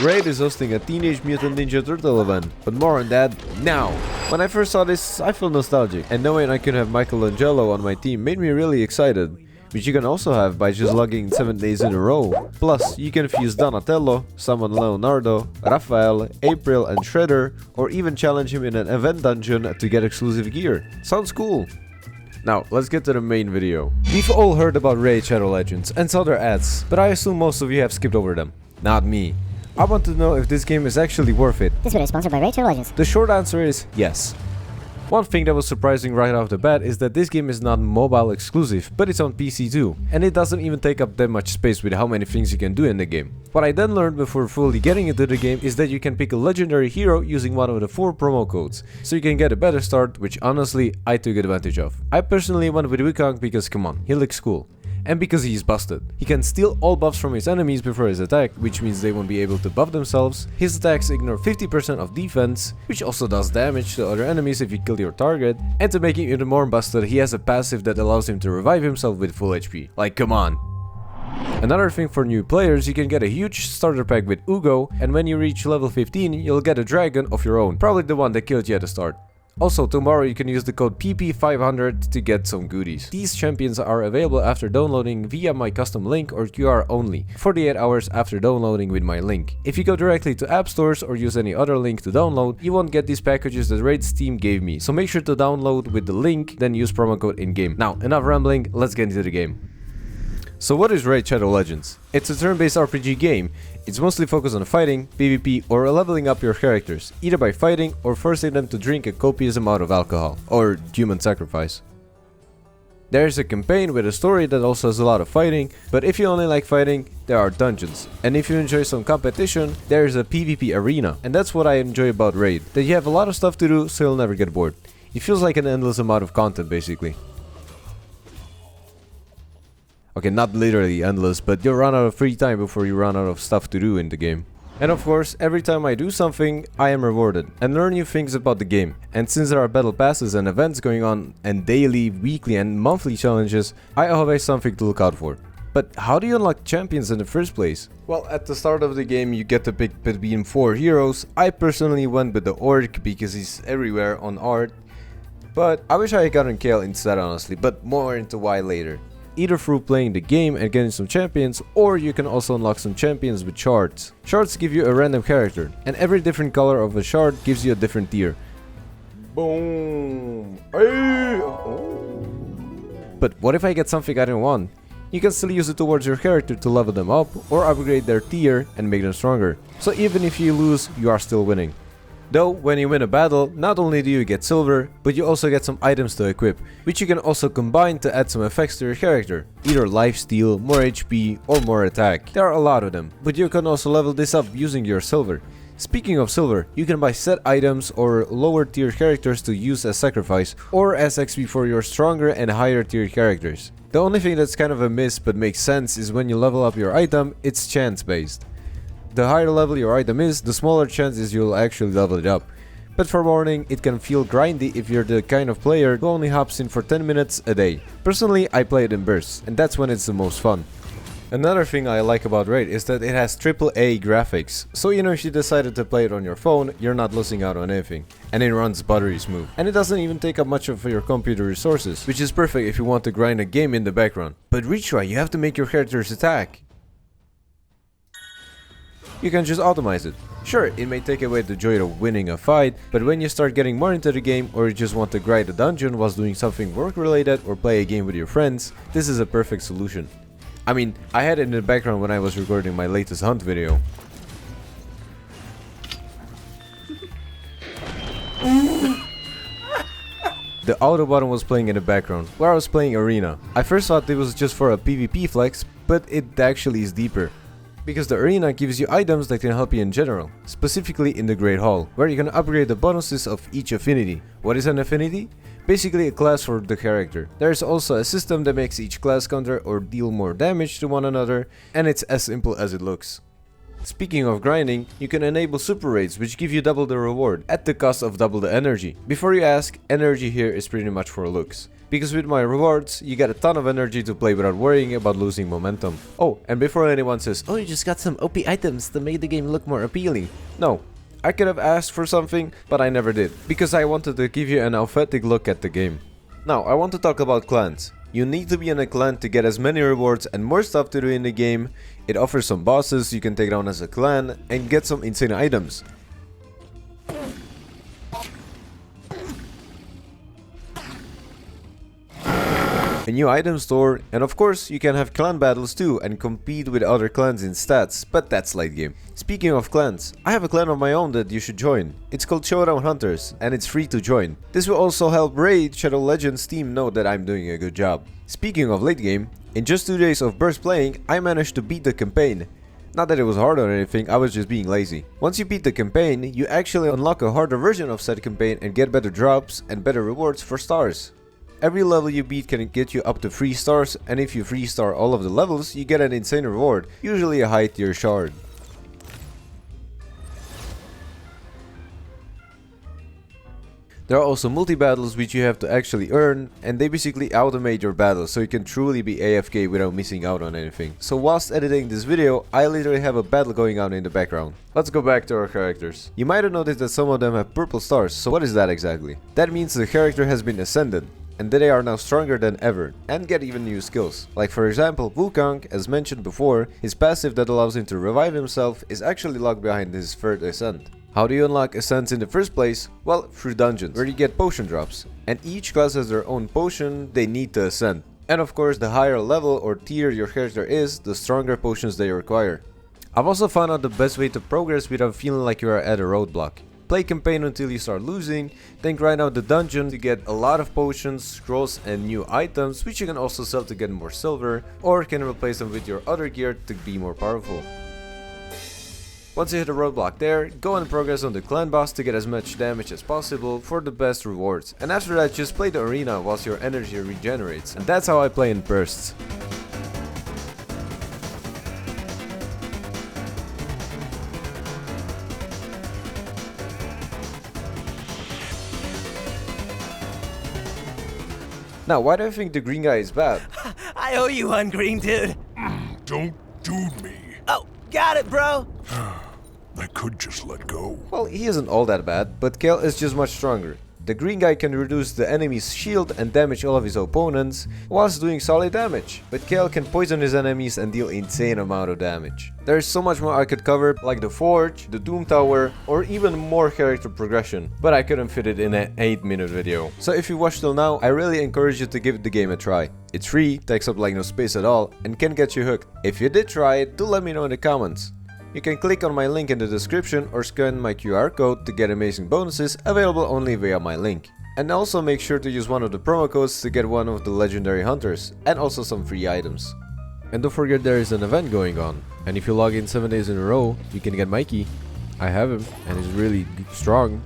Raid is hosting a Teenage Mutant Ninja Turtle event, but more on that now. When I first saw this, I felt nostalgic, and knowing I could have Michelangelo on my team made me really excited, which you can also have by just logging 7 days in a row. Plus, you can fuse Donatello, summon Leonardo, Raphael, April and Shredder, or even challenge him in an event dungeon to get exclusive gear. Sounds cool. Now, let's get to the main video. We've all heard about Raid Shadow Legends and saw their ads, but I assume most of you have skipped over them. Not me. I want to know if this game is actually worth it. This video is sponsored by Raid Shadow Legends. The short answer is yes. One thing that was surprising right off the bat is that this game is not mobile exclusive, but it's on PC too. And it doesn't even take up that much space with how many things you can do in the game. What I then learned before fully getting into the game is that you can pick a legendary hero using one of the 4 promo codes. So you can get a better start, which honestly I took advantage of. I personally went with Wukong because come on, he looks cool. And because he's busted. He can steal all buffs from his enemies before his attack, which means they won't be able to buff themselves. His attacks ignore 50% of defense, which also does damage to other enemies if you kill your target. And to make him even more busted, he has a passive that allows him to revive himself with full HP. Like, come on. Another thing for new players, you can get a huge starter pack with Uugo, and when you reach level 15, you'll get a dragon of your own, probably the one that killed you at the start. Also, tomorrow you can use the code PP500 to get some goodies. These champions are available after downloading via my custom link or QR only, 48 hours after downloading with my link. If you go directly to app stores or use any other link to download, you won't get these packages that Raid's team gave me, so make sure to download with the link, then use promo code in-game. Now, enough rambling, let's get into the game. So what is Raid Shadow Legends? It's a turn-based RPG game. It's mostly focused on fighting, PvP, or leveling up your characters, either by fighting or forcing them to drink a copious amount of alcohol, or human sacrifice. There is a campaign with a story that also has a lot of fighting, but if you only like fighting, there are dungeons. And if you enjoy some competition, there is a PvP arena. And that's what I enjoy about Raid, that you have a lot of stuff to do so you'll never get bored. It feels like an endless amount of content basically. Okay, not literally endless, but you'll run out of free time before you run out of stuff to do in the game. And of course, every time I do something, I am rewarded and learn new things about the game. And since there are battle passes and events going on and daily, weekly and monthly challenges, I always have something to look out for. But how do you unlock champions in the first place? Well, at the start of the game you get to pick between 4 heroes. I personally went with the Orc because he's everywhere on art. But I wish I had gotten Kale instead honestly, but more into why later. Either through playing the game and getting some champions, or you can also unlock some champions with shards. Shards give you a random character, and every different color of a shard gives you a different tier. Boom! But what if I get something I don't want? You can still use it towards your character to level them up, or upgrade their tier and make them stronger. So even if you lose, you are still winning. Though, when you win a battle, not only do you get silver, but you also get some items to equip, which you can also combine to add some effects to your character. Either lifesteal, more HP, or more attack. There are a lot of them, but you can also level this up using your silver. Speaking of silver, you can buy set items or lower tier characters to use as sacrifice, or as XP for your stronger and higher tier characters. The only thing that's kind of a miss but makes sense is when you level up your item, it's chance based. The higher level your item is, the smaller chance is you'll actually level it up. But for warning, it can feel grindy if you're the kind of player who only hops in for 10 minutes a day. Personally, I play it in bursts, and that's when it's the most fun. Another thing I like about Raid is that it has AAA graphics, so if you decided to play it on your phone, you're not losing out on anything. And it runs buttery smooth. And it doesn't even take up much of your computer resources, which is perfect if you want to grind a game in the background. But Retry, you have to make your characters attack. You can just automatize it. Sure, it may take away the joy of winning a fight, but when you start getting more into the game or you just want to grind a dungeon whilst doing something work related or play a game with your friends, this is a perfect solution. I mean, I had it in the background when I was recording my latest hunt video. The auto button was playing in the background, where I was playing Arena. I first thought it was just for a PvP flex, but it actually is deeper. Because the arena gives you items that can help you in general, specifically in the Great Hall, where you can upgrade the bonuses of each affinity. What is an affinity? Basically a class for the character. There is also a system that makes each class counter or deal more damage to one another, and it's as simple as it looks. Speaking of grinding, you can enable super raids which give you double the reward at the cost of double the energy. Before you ask, energy here is pretty much for looks. Because with my rewards, you get a ton of energy to play without worrying about losing momentum. Oh, and before anyone says, oh, you just got some OP items to make the game look more appealing. No, I could have asked for something, but I never did, because I wanted to give you an authentic look at the game. Now, I want to talk about clans. You need to be in a clan to get as many rewards and more stuff to do in the game. It offers some bosses you can take down as a clan and get some insane items. A new item store, and of course you can have clan battles too and compete with other clans in stats, but that's late game. Speaking of clans, I have a clan of my own that you should join. It's called Showdown Hunters and it's free to join. This will also help Raid Shadow Legends team know that I'm doing a good job. Speaking of late game, in just 2 days of burst playing, I managed to beat the campaign. Not that it was hard or anything, I was just being lazy. Once you beat the campaign, you actually unlock a harder version of said campaign and get better drops and better rewards for stars. Every level you beat can get you up to 3 stars, and if you 3-star all of the levels, you get an insane reward, usually a high tier shard. There are also multi-battles which you have to actually earn, and they basically automate your battles so you can truly be AFK without missing out on anything. So whilst editing this video, I literally have a battle going on in the background. Let's go back to our characters. You might have noticed that some of them have purple stars, so what is that exactly? That means the character has been ascended, and they are now stronger than ever, and get even new skills. Like for example, Wukong, as mentioned before, his passive that allows him to revive himself is actually locked behind his third ascent. How do you unlock ascents in the first place? Well, through dungeons, where you get potion drops. And each class has their own potion they need to ascend. And of course, the higher level or tier your character is, the stronger potions they require. I've also found out the best way to progress without feeling like you are at a roadblock. Play campaign until you start losing, then grind out the dungeon to get a lot of potions, scrolls and new items, which you can also sell to get more silver, or can replace them with your other gear to be more powerful. Once you hit a roadblock there, go and progress on the clan boss to get as much damage as possible for the best rewards, and after that just play the arena whilst your energy regenerates, and that's how I play in bursts. Now, why do I think the green guy is bad? I owe you one, green dude. Don't dude me. Oh, got it, bro. I could just let go. Well, he isn't all that bad, but Kale is just much stronger. The green guy can reduce the enemy's shield and damage all of his opponents, whilst doing solid damage. But Kale can poison his enemies and deal insane amount of damage. There is so much more I could cover, like the Forge, the Doom Tower, or even more character progression, but I couldn't fit it in an 8-minute video. So if you watched till now, I really encourage you to give the game a try. It's free, takes up like no space at all, and can get you hooked. If you did try it, do let me know in the comments. You can click on my link in the description or scan my QR code to get amazing bonuses available only via my link. And also make sure to use one of the promo codes to get one of the legendary hunters and also some free items. And don't forget there is an event going on, and if you log in 7 days in a row, you can get Mikey. I have him and he's really strong.